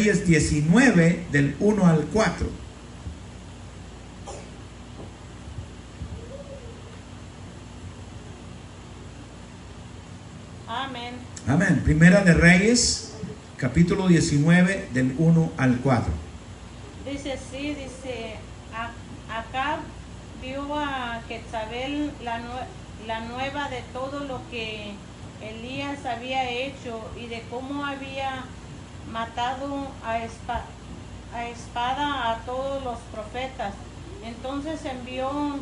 Reyes 19, del 1 al 4. Amén. Amén. Primera de Reyes, capítulo 19, del 1 al 4. Dice así, Acab dio a Jezabel la nueva de todo lo que Elías había hecho y de cómo había matado a espada a todos los profetas. Entonces envió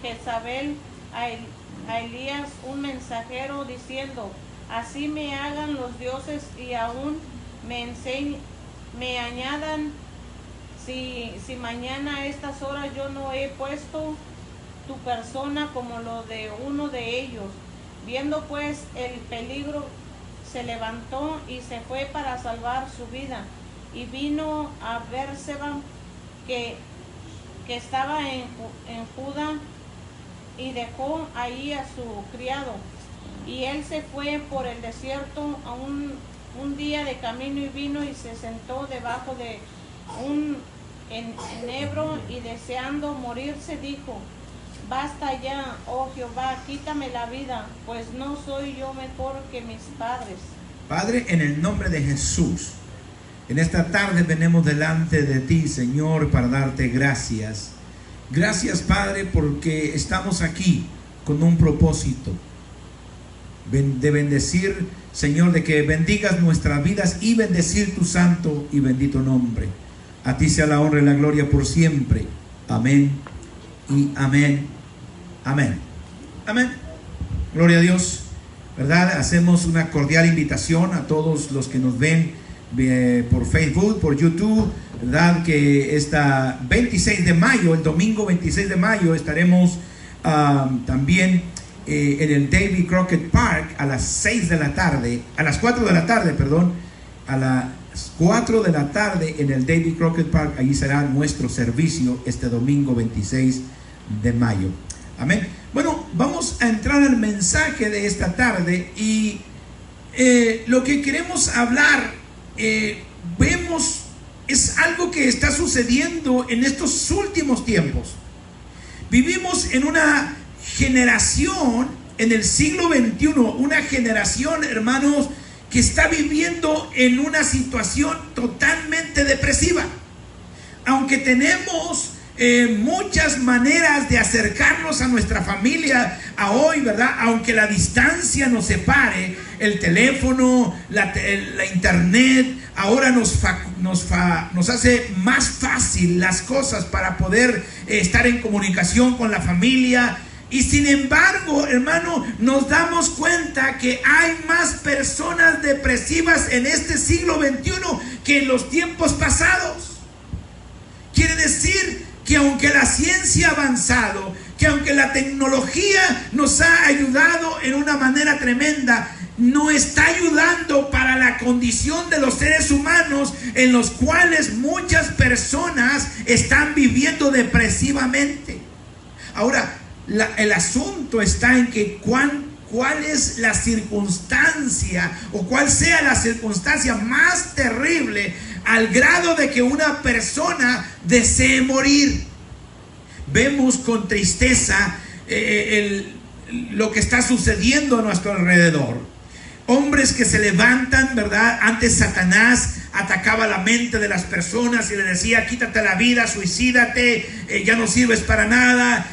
Jezabel a Elías un mensajero diciendo: así me hagan los dioses y aún me añadan, si mañana a estas horas yo no he puesto tu persona como lo de uno de ellos. Viendo pues el peligro, se levantó y se fue para salvar su vida, y vino a Berseba, que estaba en Judá, y dejó ahí a su criado. Y él se fue por el desierto a un día de camino, y vino y se sentó debajo de un enebro, y deseando morirse dijo: basta ya, oh Jehová, quítame la vida, pues no soy yo mejor que mis padres. Padre, en el nombre de Jesús, en esta tarde venimos delante de ti, Señor, para darte gracias. Gracias, Padre, porque estamos aquí con un propósito de bendecir, Señor, de que bendigas nuestras vidas y bendecir tu santo y bendito nombre. A ti sea la honra y la gloria por siempre. Amén y amén. Amén. Amén. Gloria a Dios. ¿Verdad? Hacemos una cordial invitación a todos los que nos ven por Facebook, por YouTube, ¿verdad? Que esta 26 de mayo, el domingo 26 de mayo, estaremos también en el Davy Crockett Park a las 6 de la tarde, a las 4 de la tarde, perdón, a las 4 de la tarde en el Davy Crockett Park. Allí será nuestro servicio este domingo 26 de mayo. Amén. Bueno, vamos a entrar al mensaje de esta tarde, y lo que queremos hablar, vemos, es algo que está sucediendo en estos últimos tiempos. Vivimos en una generación, en el siglo XXI, una generación, hermanos, que está viviendo en una situación totalmente depresiva. Aunque tenemos muchas maneras de acercarnos a nuestra familia a hoy, ¿verdad? Aunque la distancia nos separe, el teléfono, la internet, ahora nos hace más fácil las cosas para poder estar en comunicación con la familia. Y sin embargo, hermano, nos damos cuenta que hay más personas depresivas en este siglo XXI que en los tiempos pasados. Quiere decir que aunque la ciencia ha avanzado, que aunque la tecnología nos ha ayudado en una manera tremenda, no está ayudando para la condición de los seres humanos, en los cuales muchas personas están viviendo depresivamente. Ahora, el asunto está en que cuál es la circunstancia, o cuál sea la circunstancia más terrible al grado de que una persona desee morir. Vemos con tristeza lo que está sucediendo a nuestro alrededor. Hombres que se levantan, ¿verdad? Antes Satanás atacaba la mente de las personas y le decía: quítate la vida, suicídate, ya no sirves para nada,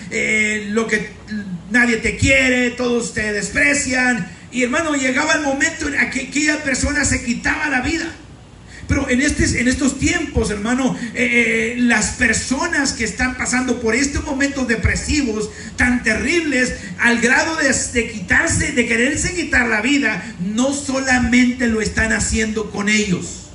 nadie te quiere, todos te desprecian. Y hermano, llegaba el momento en que aquella persona se quitaba la vida. Pero en estos tiempos, hermano, las personas que están pasando por estos momentos depresivos tan terribles, al grado de quererse quitar la vida, no solamente lo están haciendo con ellos,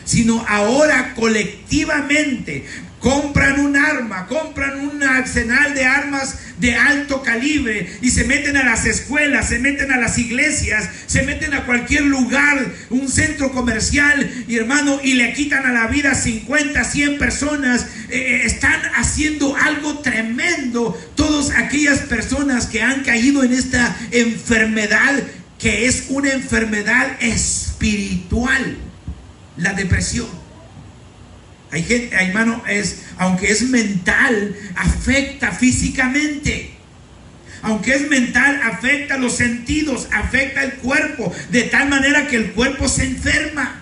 sino ahora colectivamente compran un arma, compran un arsenal de armas de alto calibre y se meten a las escuelas, se meten a las iglesias, se meten a cualquier lugar, un centro comercial, y hermano, y le quitan a la vida 50, 100 personas. Están haciendo algo tremendo todas aquellas personas que han caído en esta enfermedad, que es una enfermedad espiritual. la depresión. Hay gente, hermano, aunque es mental, afecta físicamente. Aunque es mental, afecta los sentidos, afecta el cuerpo, de tal manera que el cuerpo se enferma.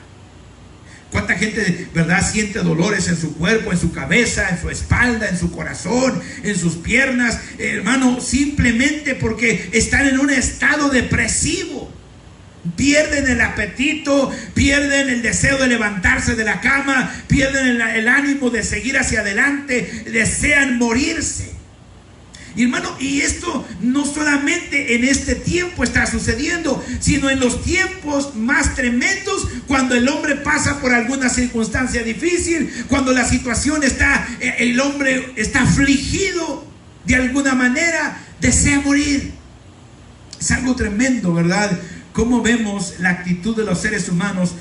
¿Cuánta gente, verdad, siente dolores en su cuerpo, en su cabeza, en su espalda, en su corazón, en sus piernas, hermano, simplemente porque están en un estado depresivo? Pierden el apetito, pierden el deseo de levantarse de la cama, pierden el ánimo de seguir hacia adelante, desean morirse. Y hermano, y esto no solamente en este tiempo está sucediendo, sino en los tiempos más tremendos, cuando el hombre pasa por alguna circunstancia difícil, cuando la situación está, el hombre está afligido de alguna manera, desea morir. Es algo tremendo, ¿verdad? Cómo vemos la actitud de los seres humanos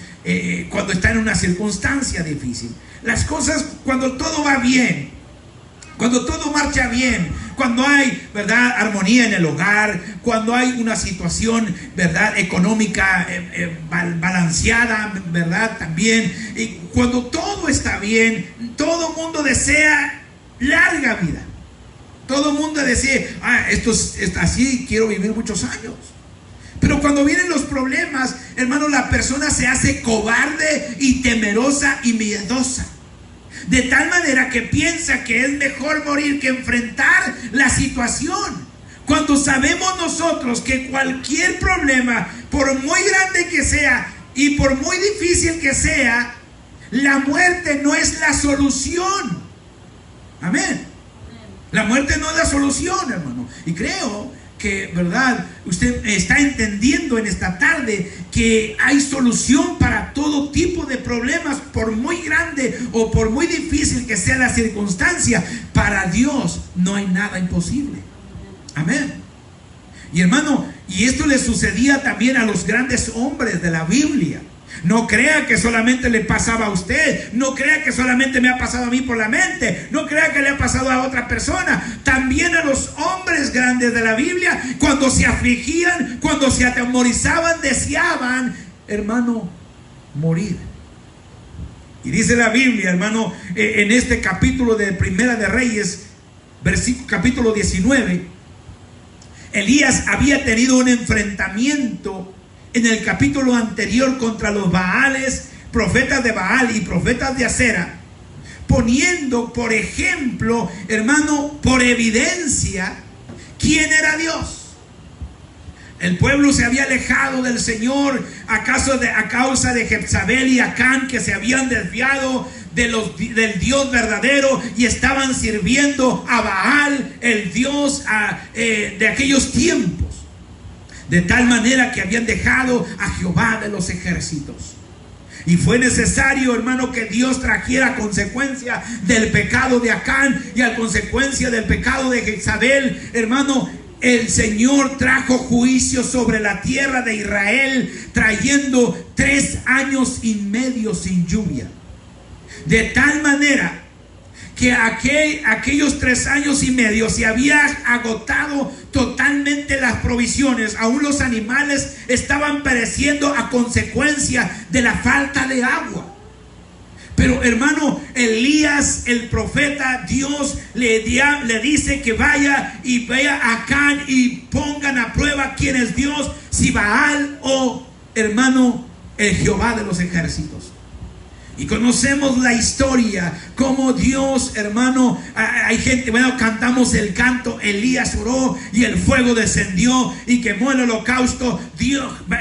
cuando están en una circunstancia difícil. Las cosas, cuando todo va bien, cuando todo marcha bien, cuando hay, ¿verdad?, armonía en el hogar, cuando hay una situación, ¿verdad?, económica balanceada, ¿verdad?, también, y cuando todo está bien, todo mundo desea larga vida. Todo mundo desea, esto es así, quiero vivir muchos años. Pero cuando vienen los problemas, hermano, la persona se hace cobarde y temerosa y miedosa. De tal manera que piensa que es mejor morir que enfrentar la situación. Cuando sabemos nosotros que cualquier problema, por muy grande que sea y por muy difícil que sea, la muerte no es la solución. Amén. La muerte no es la solución, hermano. Y creo que, ¿verdad?, usted está entendiendo en esta tarde que hay solución para todo tipo de problemas, por muy grande o por muy difícil que sea la circunstancia. Para Dios no hay nada imposible. Amén. Y hermano, y esto le sucedía también a los grandes hombres de la Biblia. No crea que solamente le pasaba a usted, no crea que solamente me ha pasado a mí por la mente, no crea que le ha pasado a otra persona. También a los hombres grandes de la Biblia, cuando se afligían, cuando se atemorizaban, deseaban, hermano, morir. Y dice la Biblia, hermano, en este capítulo de Primera de Reyes, capítulo 19, Elías había tenido un enfrentamiento en el capítulo anterior contra los Baales, profetas de Baal y profetas de Acera, poniendo por ejemplo, hermano, por evidencia, quién era Dios. El pueblo se había alejado del Señor a causa de Jezabel y Acán, que se habían desviado del Dios verdadero y estaban sirviendo a Baal, el Dios de aquellos tiempos. De tal manera que habían dejado a Jehová de los ejércitos. Y fue necesario, hermano, que Dios trajera a consecuencia del pecado de Acán y a consecuencia del pecado de Jezabel, hermano, el Señor trajo juicio sobre la tierra de Israel, trayendo 3 años y medio sin lluvia. De tal manera que aquellos 3 años y medio se había agotado totalmente las provisiones. Aún los animales estaban pereciendo a consecuencia de la falta de agua. Pero hermano, Elías, el profeta, Dios le dice que vaya y vea a Acán y pongan a prueba quién es Dios, si Baal o, hermano, el Jehová de los ejércitos. Y conocemos la historia, como Dios, hermano, hay gente, bueno, cantamos el canto, Elías oró y el fuego descendió y quemó el holocausto.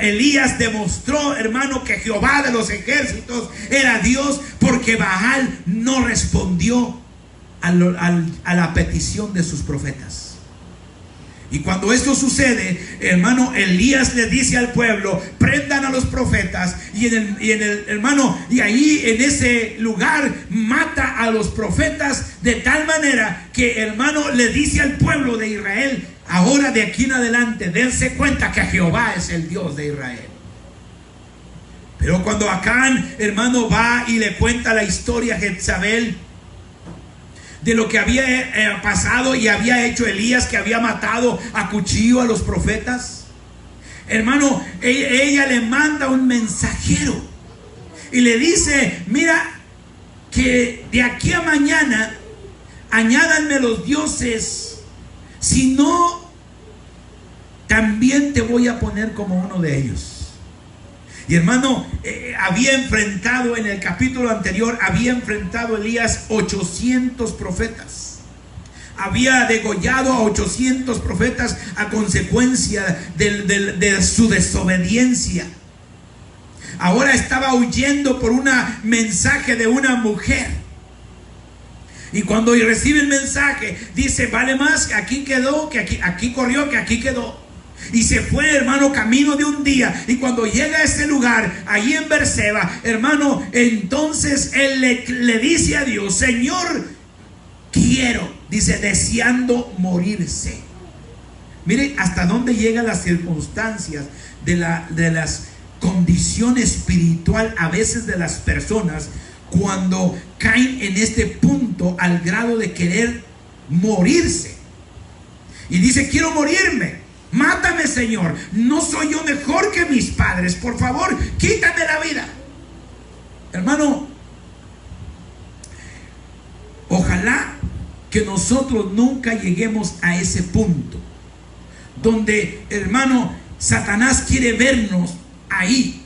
Elías demostró, hermano, que Jehová de los ejércitos era Dios, porque Baal no respondió a la petición de sus profetas. Y cuando esto sucede, hermano, Elías le dice al pueblo: prendan a los profetas. Y ahí en ese lugar mata a los profetas, de tal manera que, hermano, le dice al pueblo de Israel: ahora de aquí en adelante dense cuenta que Jehová es el Dios de Israel. Pero cuando Acán, hermano, va y le cuenta la historia a Jezabel de lo que había pasado y había hecho Elías, que había matado a cuchillo a los profetas, hermano, ella le manda un mensajero. y le dice: mira, que de aquí a mañana añádanme los dioses, si no, también te voy a poner como uno de ellos. Y hermano, había enfrentado en el capítulo anterior, había enfrentado Elías 800 profetas. Había degollado a 800 profetas a consecuencia de su desobediencia. Ahora estaba huyendo por un mensaje de una mujer. Y cuando recibe el mensaje, dice: vale más que aquí quedó, que aquí corrió, que aquí quedó. Y se fue, hermano, camino de un día. Y cuando llega a ese lugar, allí en Berseba, hermano, entonces él le dice a Dios: Señor, quiero, dice, deseando morirse. Miren hasta dónde llegan las circunstancias de las condición espiritual a veces de las personas, cuando caen en este punto al grado de querer morirse. Y dice: quiero morirme. Mátame, Señor. No soy yo mejor que mis padres. Por favor, quítame la vida. Hermano, ojalá que nosotros nunca lleguemos a ese punto donde, hermano, Satanás quiere vernos ahí,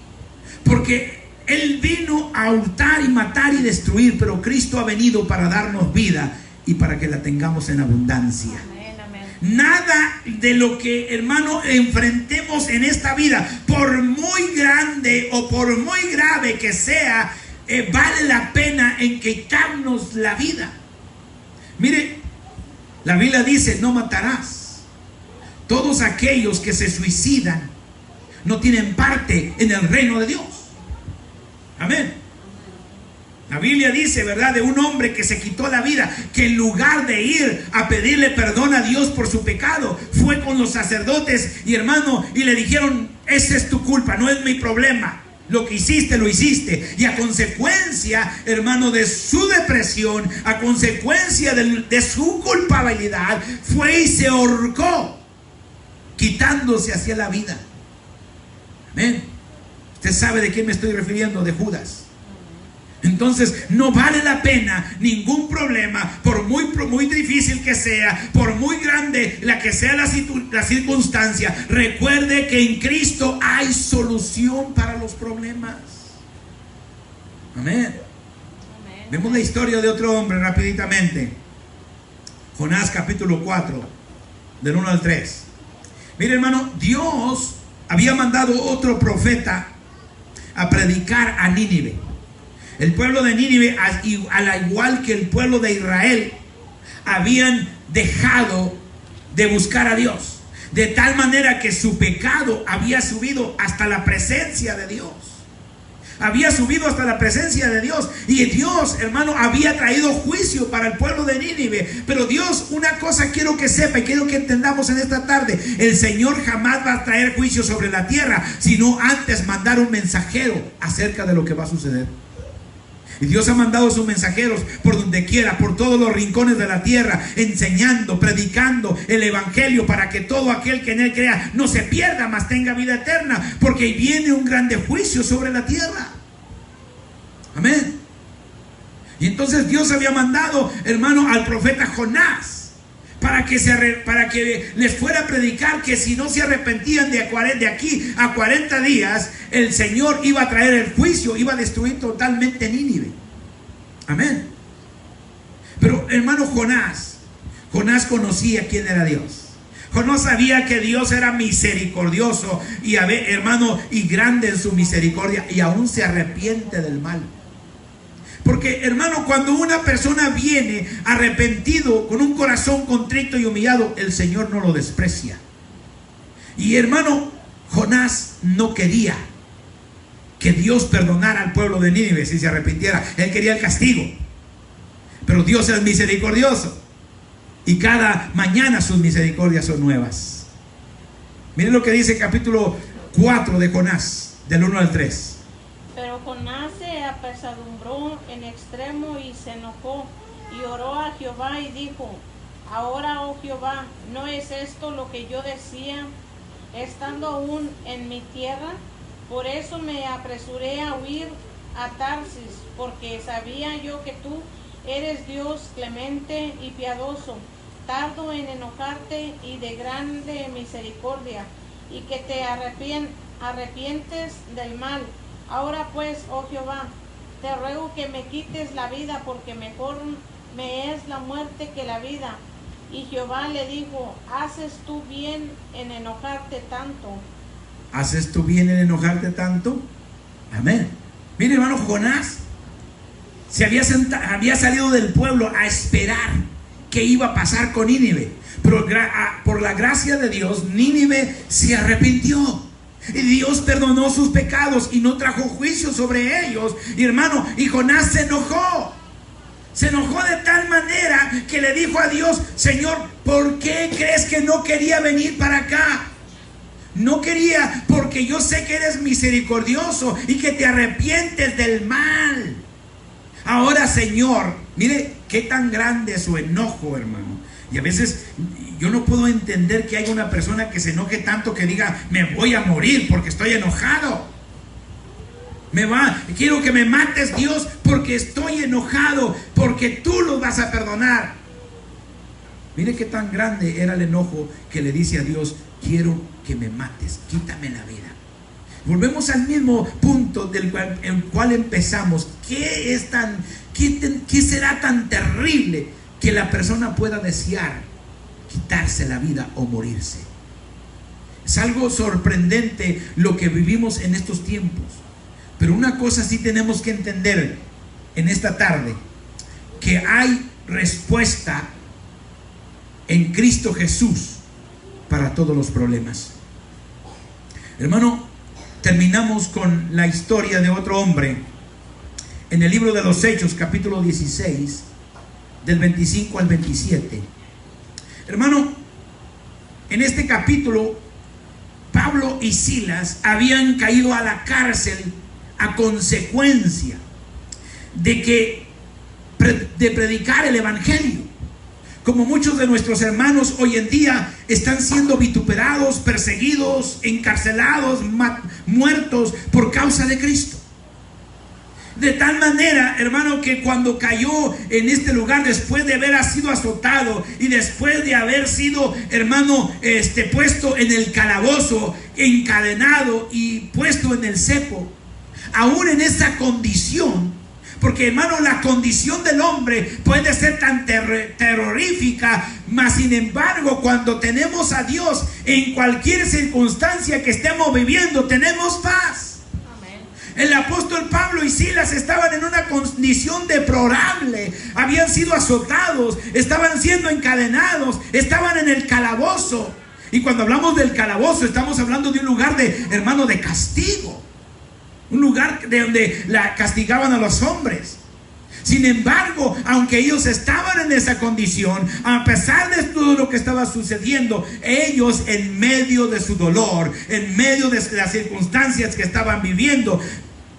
porque él vino a hurtar y matar y destruir, pero Cristo ha venido para darnos vida y para que la tengamos en abundancia. Nada de lo que, hermano, enfrentemos en esta vida, por muy grande o por muy grave que sea, vale la pena en quitarnos la vida. Mire, la Biblia dice: no matarás. Todos aquellos que se suicidan no tienen parte en el reino de Dios. Amén. La Biblia dice, ¿verdad?, de un hombre que se quitó la vida, que en lugar de ir a pedirle perdón a Dios por su pecado, fue con los sacerdotes y, hermano, y le dijeron: esa es tu culpa, no es mi problema. Lo que hiciste, lo hiciste. Y a consecuencia, hermano, de su depresión, a consecuencia de su culpabilidad, fue y se ahorcó, quitándose hacia la vida. Amén. Usted sabe de quién me estoy refiriendo: de Judas. Entonces no vale la pena ningún problema, por muy difícil que sea, por muy grande la que sea la circunstancia. Recuerde que en Cristo hay solución para los problemas. Amén. Vemos la historia de otro hombre rapiditamente. Jonás capítulo 4, del 1 al 3. Mire, hermano, Dios había mandado otro profeta a predicar a Nínive. El pueblo de Nínive, al igual que el pueblo de Israel, habían dejado de buscar a Dios, de tal manera que su pecado había subido hasta la presencia de Dios. Había subido hasta la presencia de Dios. Y Dios, hermano, había traído juicio para el pueblo de Nínive. Pero Dios, una cosa quiero que sepa y quiero que entendamos en esta tarde: el Señor jamás va a traer juicio sobre la tierra, sino antes mandar un mensajero acerca de lo que va a suceder. Y Dios ha mandado sus mensajeros por donde quiera, por todos los rincones de la tierra, enseñando, predicando el evangelio, para que todo aquel que en él crea no se pierda, mas tenga vida eterna, porque viene un grande juicio sobre la tierra. Amén. Y entonces Dios había mandado, hermano, al profeta Jonás para que les fuera a predicar que si no se arrepentían de aquí a 40 días, el Señor iba a traer el juicio, iba a destruir totalmente Nínive. Amén. Pero, hermano, Jonás conocía quién era Dios. Jonás sabía que Dios era misericordioso y, hermano, y grande en su misericordia, y aún se arrepiente del mal. Porque, hermano, cuando una persona viene arrepentido, con un corazón contrito y humillado, el Señor no lo desprecia. Y, hermano, Jonás no quería que Dios perdonara al pueblo de Nínive si se arrepintiera. Él quería el castigo. Pero Dios es misericordioso, y cada mañana sus misericordias son nuevas. Miren lo que dice el capítulo 4 de Jonás, del 1 al 3. Pero Jonás se apesadumbró en extremo y se enojó y oró a Jehová y dijo: ahora, oh Jehová, ¿no es esto lo que yo decía estando aún en mi tierra? Por eso me apresuré a huir a Tarsis, porque sabía yo que tú eres Dios clemente y piadoso, tardo en enojarte y de grande misericordia, y que te arrepientes del mal. Ahora pues, oh Jehová, te ruego que me quites la vida, porque mejor me es la muerte que la vida. Y Jehová le dijo, ¿haces tú bien en enojarte tanto? ¿Haces tú bien en enojarte tanto? Amén. Mire, hermano, Jonás había salido del pueblo a esperar qué iba a pasar con Nínive. Pero por la gracia de Dios, Nínive se arrepintió. Y Dios perdonó sus pecados y no trajo juicio sobre ellos. Y hermano, y Jonás se enojó. Se enojó de tal manera que le dijo a Dios, Señor, ¿por qué crees que no quería venir para acá? No quería, porque yo sé que eres misericordioso y que te arrepientes del mal. Ahora, Señor, mire qué tan grande es su enojo, hermano. Y a veces yo no puedo entender que haya una persona que se enoje tanto que diga, me voy a morir porque estoy enojado. Quiero que me mates, Dios, porque estoy enojado, porque tú lo vas a perdonar. Mire qué tan grande era el enojo que le dice a Dios, quiero que me mates, quítame la vida. Volvemos al mismo punto en el cual empezamos. ¿Qué será tan terrible que la persona pueda desear quitarse la vida o morirse? Es algo sorprendente lo que vivimos en estos tiempos. Pero una cosa sí tenemos que entender en esta tarde, que hay respuesta en Cristo Jesús para todos los problemas. Hermano, terminamos con la historia de otro hombre en el libro de los Hechos, capítulo 16, del 25 al 27. Hermano, en este capítulo, Pablo y Silas habían caído a la cárcel a consecuencia de predicar el evangelio. Como muchos de nuestros hermanos hoy en día están siendo vituperados, perseguidos, encarcelados, muertos por causa de Cristo. De tal manera, hermano, que cuando cayó en este lugar, después de haber sido azotado y después de haber sido, hermano, puesto en el calabozo, encadenado y puesto en el cepo, aún en esa condición, porque hermano, la condición del hombre puede ser tan terrorífica, mas sin embargo, cuando tenemos a Dios, en cualquier circunstancia que estemos viviendo, tenemos paz. Amén. El apóstol Pablo y Silas estaban en una condición deplorable, habían sido azotados, estaban siendo encadenados, estaban en el calabozo. Y cuando hablamos del calabozo, estamos hablando de un lugar hermano, de castigo. Un lugar de donde castigaban a los hombres. Sin embargo, aunque ellos estaban en esa condición, a pesar de todo lo que estaba sucediendo, ellos, en medio de su dolor, en medio de las circunstancias que estaban viviendo,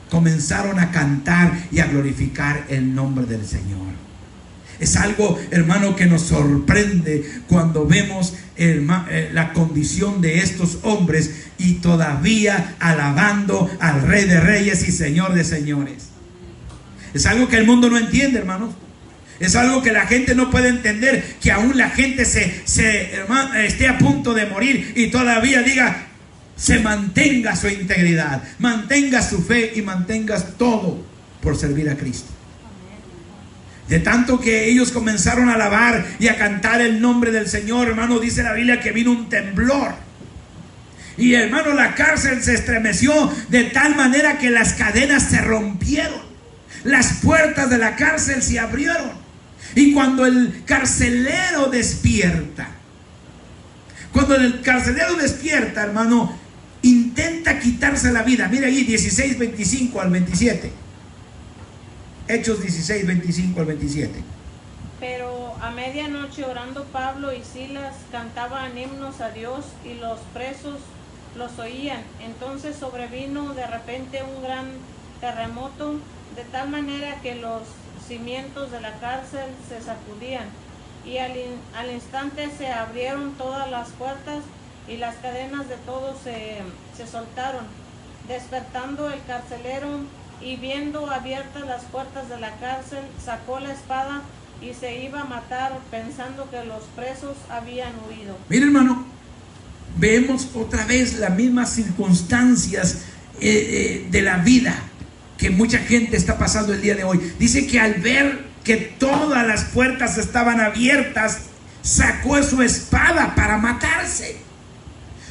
comenzaron a cantar y a glorificar el nombre del Señor. Es algo, hermano, que nos sorprende cuando vemos la condición de estos hombres y todavía alabando al Rey de Reyes y Señor de Señores. Es algo que el mundo no entiende, hermanos. Es algo que la gente no puede entender, que aún la gente esté a punto de morir y todavía se mantenga su integridad, mantenga su fe y mantengas todo por servir a Cristo. De tanto que ellos comenzaron a alabar y a cantar el nombre del Señor, hermano, dice la Biblia que vino un temblor. Y hermano, la cárcel se estremeció de tal manera que las cadenas se rompieron. Las puertas de la cárcel se abrieron. Y cuando el carcelero despierta, hermano, intenta quitarse la vida. Mira ahí, 16, 25 al 27. Hechos 16, 25 al 27. Pero a medianoche, orando Pablo y Silas, cantaban himnos a Dios y los presos los oían. Entonces sobrevino de repente un gran terremoto, de tal manera que los cimientos de la cárcel se sacudían, y al instante se abrieron todas las puertas y las cadenas de todos se soltaron. Despertando el carcelero, y viendo abiertas las puertas de la cárcel, sacó la espada y se iba a matar, pensando que los presos habían huido. Mira, hermano, vemos otra vez las mismas circunstancias de la vida que mucha gente está pasando el día de hoy. Dice que al ver que todas las puertas estaban abiertas, sacó su espada para matarse.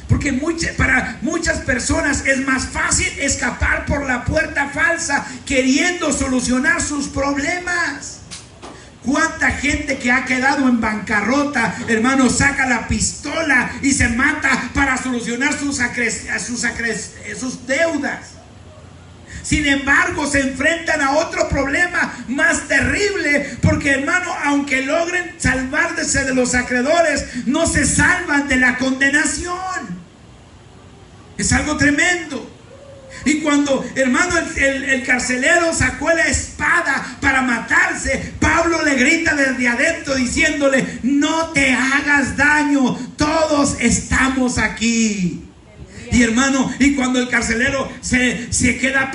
Porque para muchas personas es más fácil escapar por la puerta falsa, queriendo solucionar sus problemas. ¿Cuánta gente que ha quedado en bancarrota, hermano, saca la pistola y se mata para solucionar sus deudas? Sin embargo, se enfrentan a otro problema más terrible, porque, hermano, aunque logren salvarse de los acreedores, no se salvan de la condenación. Es algo tremendo. Y cuando, hermano, el carcelero sacó la espada para matarse, Pablo le grita desde adentro diciéndole: no te hagas daño, todos estamos aquí. Y, hermano, y cuando el carcelero se queda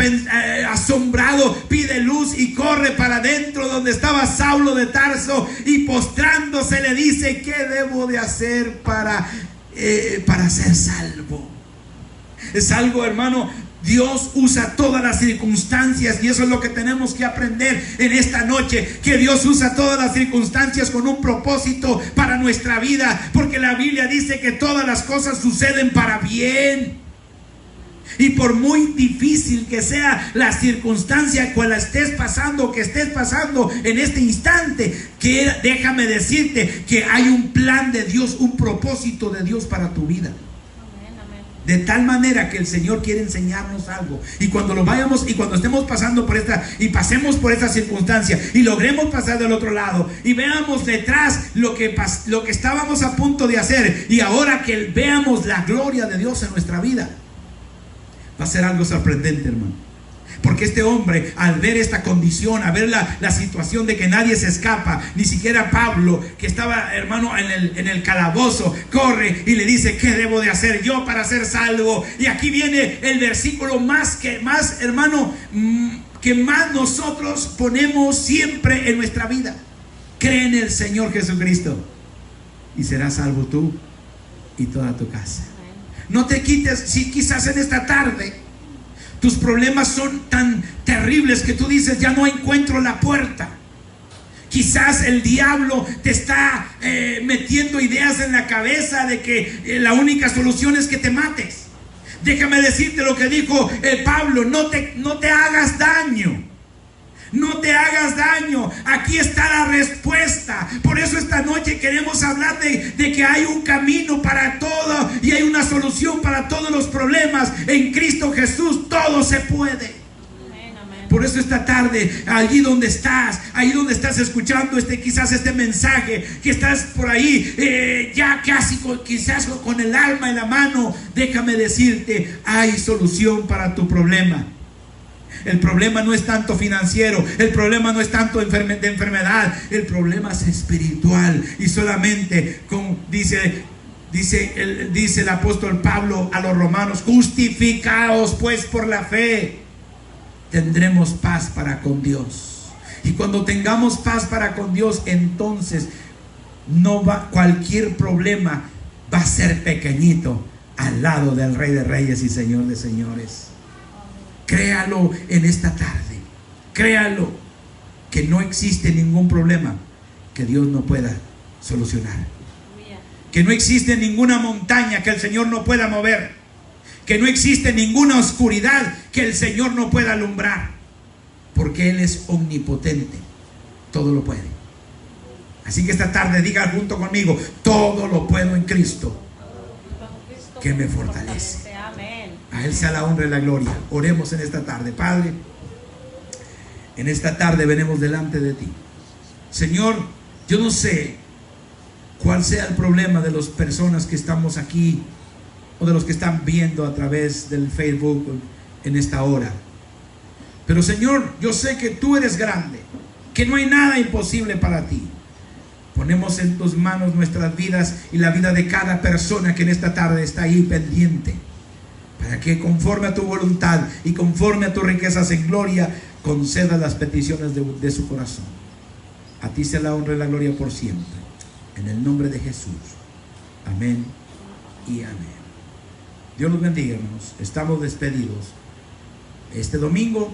asombrado, pide luz y corre para adentro donde estaba Saulo de Tarso, y postrándose le dice: ¿qué debo de hacer para ser salvo? Es algo, hermano. Dios usa todas las circunstancias, y eso es lo que tenemos que aprender en esta noche, que Dios usa todas las circunstancias con un propósito para nuestra vida, porque la Biblia dice que todas las cosas suceden para bien. Y por muy difícil que sea la circunstancia cual estés pasando, que estés pasando en este instante, que déjame decirte que hay un plan de Dios, un propósito de Dios para tu vida. De tal manera que el Señor quiere enseñarnos algo. Y cuando lo vayamos, y cuando estemos pasando por esta, y pasemos por esta circunstancia, y logremos pasar del otro lado, y veamos detrás lo que estábamos a punto de hacer, y ahora que veamos la gloria de Dios en nuestra vida, va a ser algo sorprendente, hermano. Porque este hombre, al ver esta condición, al ver la situación de que nadie se escapa, ni siquiera Pablo, que estaba, hermano, en el calabozo, corre y le dice: ¿qué debo de hacer yo para ser salvo? Y aquí viene el versículo más, hermano, que más nosotros ponemos siempre en nuestra vida: cree en el Señor Jesucristo y serás salvo tú y toda tu casa. No te quites. Si quizás en esta tarde tus problemas son tan terribles que tú dices: ya no encuentro la puerta. Quizás el diablo te está metiendo ideas en la cabeza de que la única solución es que te mates. Déjame decirte lo que dijo Pablo: no te hagas daño. No te hagas daño. Aquí está la respuesta. Por eso esta noche queremos hablar de que hay un camino para todo, y hay una solución para todos los problemas. En Cristo Jesús todo se puede. Por eso esta tarde, allí donde estás, ahí donde estás escuchando quizás este mensaje, que estás por ahí ya casi quizás con el alma en la mano, déjame decirte: hay solución para tu problema. El problema no es tanto financiero, el problema no es tanto de enfermedad, el problema es espiritual. Y solamente dice el apóstol Pablo a los romanos: justificaos pues por la fe, tendremos paz para con Dios. Y cuando tengamos paz para con Dios, entonces cualquier problema va a ser pequeñito al lado del Rey de Reyes y Señor de Señores. Créalo en esta tarde. Créalo, que no existe ningún problema que Dios no pueda solucionar. Que no existe ninguna montaña que el Señor no pueda mover. Que no existe ninguna oscuridad que el Señor no pueda alumbrar. Porque Él es omnipotente. Todo lo puede. Así que esta tarde diga junto conmigo: todo lo puedo en Cristo que me fortalece. A Él sea la honra y la gloria. Oremos en esta tarde. Padre, en esta tarde venimos delante de ti. Señor, yo no sé cuál sea el problema de las personas que estamos aquí, o de los que están viendo a través del Facebook en esta hora. Pero Señor, yo sé que tú eres grande, que no hay nada imposible para ti. Ponemos en tus manos nuestras vidas y la vida de cada persona que en esta tarde está ahí pendiente, para que conforme a tu voluntad y conforme a tus riquezas en gloria, conceda las peticiones de su corazón. A ti sea la honra y la gloria por siempre. En el nombre de Jesús. Amén y amén. Dios los bendiga, hermanos. Estamos despedidos. Este domingo